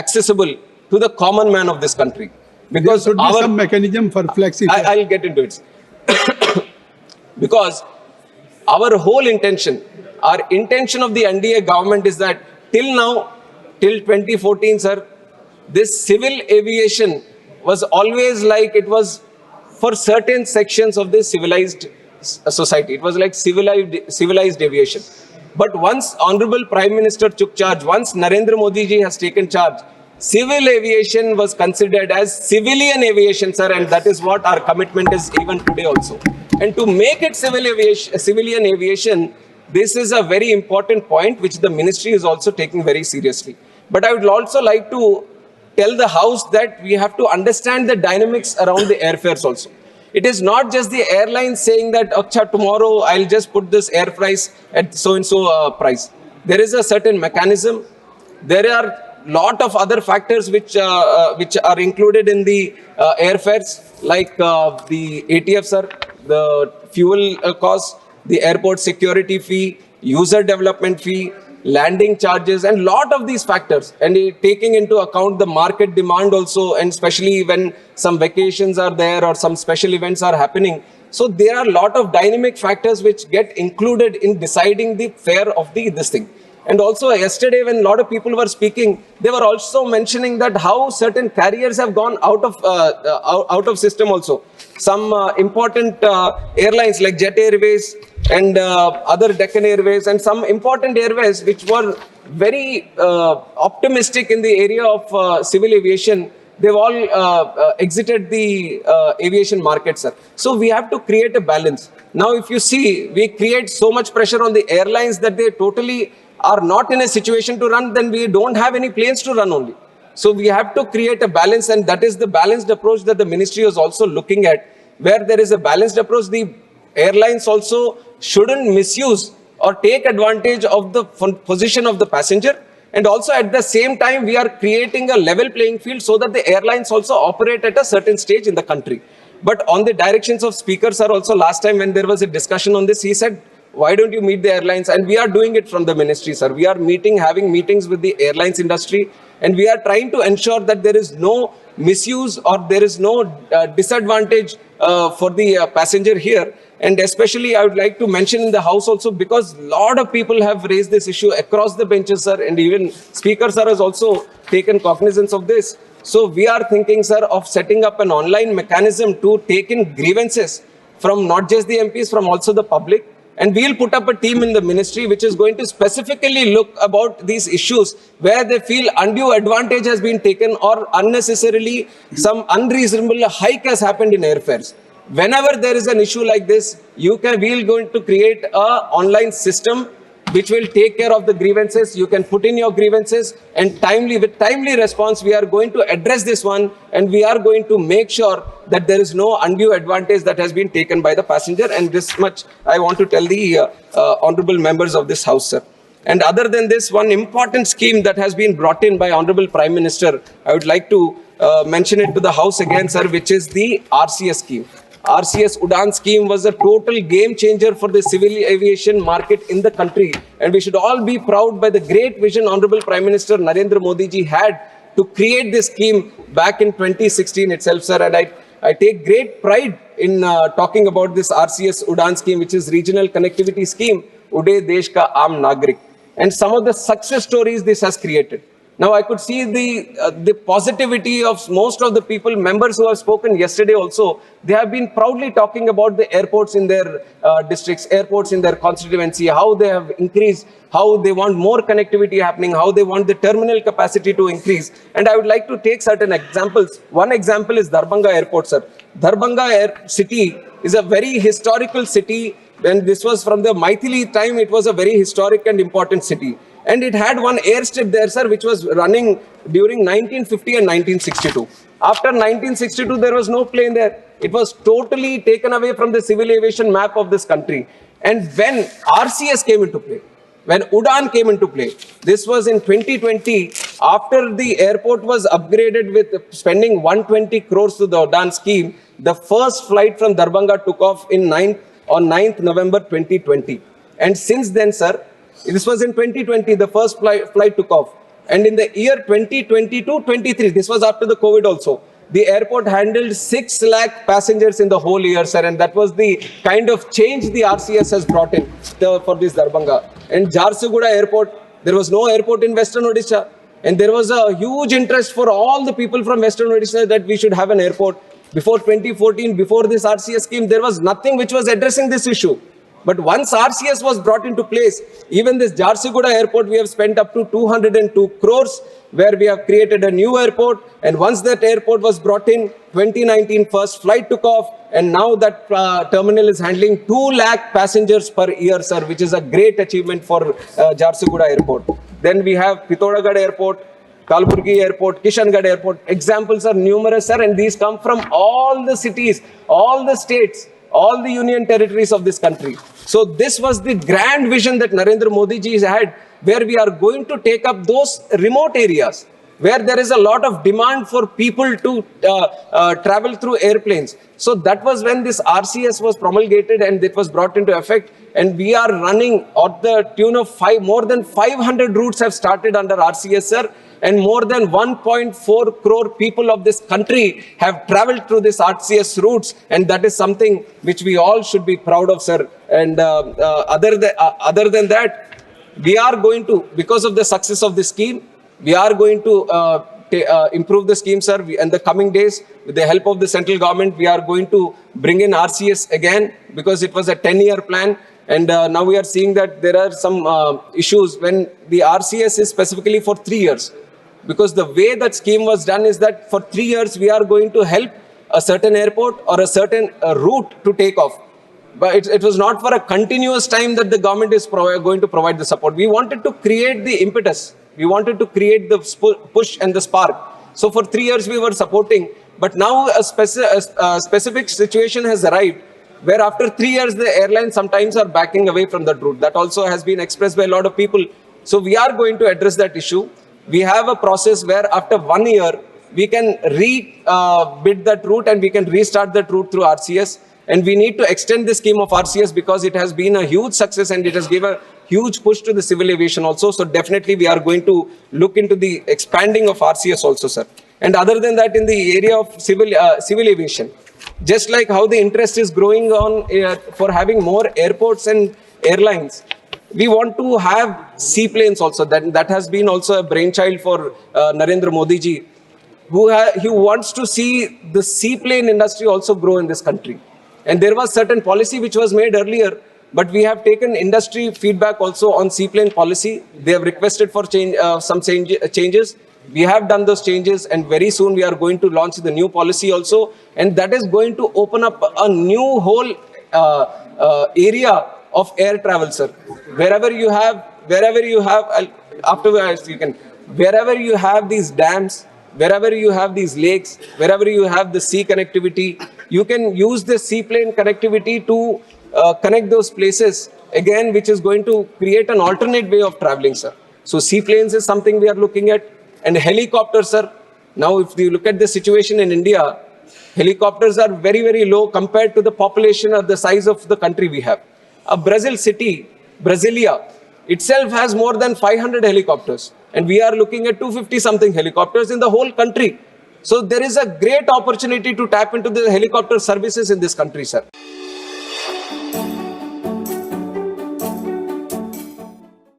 accessible to the common man of this country. There Because should be some mechanism for flexi. I'll get into it. Because our whole intention, our intention of the NDA government is that till now, till 2014, sir, this civil aviation was always like it was for certain sections of the civilized society. It was like civilized aviation. But once Honorable Prime Minister took charge, once Narendra Modi ji has taken charge, civil aviation was considered as civilian aviation, sir, and that is what our commitment is even today also. And to make it civilian aviation, this is a very important point which the ministry is also taking very seriously. But I would also like to tell the House that we have to understand the dynamics around the airfares also. It is not just the airlines saying that, Acha, tomorrow I'll just put this air price at so-and-so price. There is a certain mechanism. There are lot of other factors which are included in the airfares, like the ATF, sir, the fuel cost, the airport security fee, user development fee, landing charges, and lot of these factors, and taking into account the market demand also, and especially when some vacations are there or some special events are happening. So there are a lot of dynamic factors which get included in deciding the fare of this thing. And also yesterday when a lot of people were speaking, they were also mentioning that how certain carriers have gone out of system also. Some important airlines like Jet Airways and other Deccan Airways and some important airways which were very optimistic in the area of civil aviation, they've all exited the aviation market, sir. So we have to create a balance. Now, if you see, we create so much pressure on the airlines that they totally are not in a situation to run, then we don't have any planes to run only. So we have to create a balance, and that is the balanced approach that the ministry is also looking at. Where there is a balanced approach, the airlines also shouldn't misuse or take advantage of the position of the passenger. And also at the same time, we are creating a level playing field so that the airlines also operate at a certain stage in the country. But on the directions of Speaker, sir, also last time when there was a discussion on this, he said, why don't you meet the airlines? And we are doing it from the ministry, sir. We are having meetings with the airlines industry, and we are trying to ensure that there is no misuse or there is no disadvantage for the passenger here. And especially I would like to mention in the House also, because a lot of people have raised this issue across the benches, sir, and even Speaker, sir, has also taken cognizance of this. So we are thinking, sir, of setting up an online mechanism to take in grievances from not just the MPs, from also the public. And we'll put up a team in the ministry which is going to specifically look about these issues where they feel undue advantage has been taken or unnecessarily some unreasonable hike has happened in airfares. Whenever there is an issue like this, we're going to create an online system which will take care of the grievances. You can put in your grievances, and with timely response, we are going to address this one, and we are going to make sure that there is no undue advantage that has been taken by the passenger. And this much I want to tell the honorable members of this House, sir. And other than this, one important scheme that has been brought in by Honorable Prime Minister, I would like to mention it to the House again, sir, which is the RCS scheme. RCS Udan scheme was a total game changer for the civil aviation market in the country. And we should all be proud by the great vision Honorable Prime Minister Narendra Modi ji had to create this scheme back in 2016 itself, sir. And I take great pride in talking about this RCS Udan scheme, which is Regional Connectivity Scheme, Ude Desh Ka Aam Nagrik. And some of the success stories this has created. Now, I could see the positivity of most of the people, members who have spoken yesterday also. They have been proudly talking about the airports in their districts, airports in their constituency, how they have increased, how they want more connectivity happening, how they want the terminal capacity to increase. And I would like to take certain examples. One example is Darbhanga Airport, sir. Darbhanga city is a very historical city. When this was from the Maithili time, it was a very historic and important city. And it had one airstrip there, sir, which was running during 1950 and 1962. After 1962, there was no plane there. It was totally taken away from the civil aviation map of this country. And when RCS came into play, when Udan came into play, this was in 2020, after the airport was upgraded with spending 120 crores to the Udan scheme, the first flight from Darbhanga took off on 9th November 2020. And since then, sir, this was in 2020, the first flight took off. And in the year 2022-23, this was after the COVID also, the airport handled 6 lakh passengers in the whole year, sir. And that was the kind of change the RCS has brought in for this Darbhanga. And Jharsuguda airport, there was no airport in Western Odisha. And there was a huge interest for all the people from Western Odisha that we should have an airport. Before 2014, before this RCS scheme, there was nothing which was addressing this issue. But once RCS was brought into place, even this Jharsuguda airport, we have spent up to 202 crores, where we have created a new airport. And once that airport was brought in, 2019 first flight took off, and now that terminal is handling 2 lakh passengers per year, sir, which is a great achievement for Jharsuguda airport. Then we have Pithodgarh airport, Kalburgi airport, Kishangarh airport. Examples are numerous, sir, and these come from all the cities, all the states, all the union territories of this country. So this was the grand vision that Narendra Modi ji had, where we are going to take up those remote areas where there is a lot of demand for people to travel through airplanes. So that was when this RCS was promulgated and it was brought into effect. And we are running at the tune of more than 500 routes have started under RCS, sir. And more than 1.4 crore people of this country have traveled through this RCS routes. And that is something which we all should be proud of, sir. And other than that, we are going to, because of the success of this scheme, we are going to improve the scheme, sir. In the coming days, with the help of the central government, we are going to bring in RCS again, because it was a 10-year plan. And now we are seeing that there are some issues when the RCS is specifically for 3 years. Because the way that scheme was done is that for 3 years, we are going to help a certain airport or a certain route to take off. But it was not for a continuous time that the government is going to provide the support. We wanted to create the impetus. We wanted to create the push and the spark. So for 3 years, we were supporting. But now a specific situation has arrived, where after 3 years, the airlines sometimes are backing away from that route. That also has been expressed by a lot of people. So we are going to address that issue. We have a process where after 1 year, we can bid that route and we can restart that route through RCS. And we need to extend the scheme of RCS because it has been a huge success and it has given a huge push to the civil aviation also. So definitely we are going to look into the expanding of RCS also, sir. And other than that, in the area of civil aviation, just like how the interest is growing on for having more airports and airlines, we want to have seaplanes also. That has been also a brainchild for Narendra Modi ji, who wants to see the seaplane industry also grow in this country. And there was certain policy which was made earlier, but we have taken industry feedback also on seaplane policy. They have requested for some changes. We have done those changes, and very soon we are going to launch the new policy also. And that is going to open up a new whole area of air travel, sir. Wherever you have these dams, wherever you have these lakes, wherever you have the sea connectivity, you can use the seaplane connectivity to connect those places again, which is going to create an alternate way of traveling, sir. So seaplanes is something we are looking at. And helicopters, sir. Now, if you look at the situation in India, helicopters are very, very low compared to the population or the size of the country we have. A Brazil city, Brasilia, itself has more than 500 helicopters. And we are looking at 250 something helicopters in the whole country. So there is a great opportunity to tap into the helicopter services in this country, sir.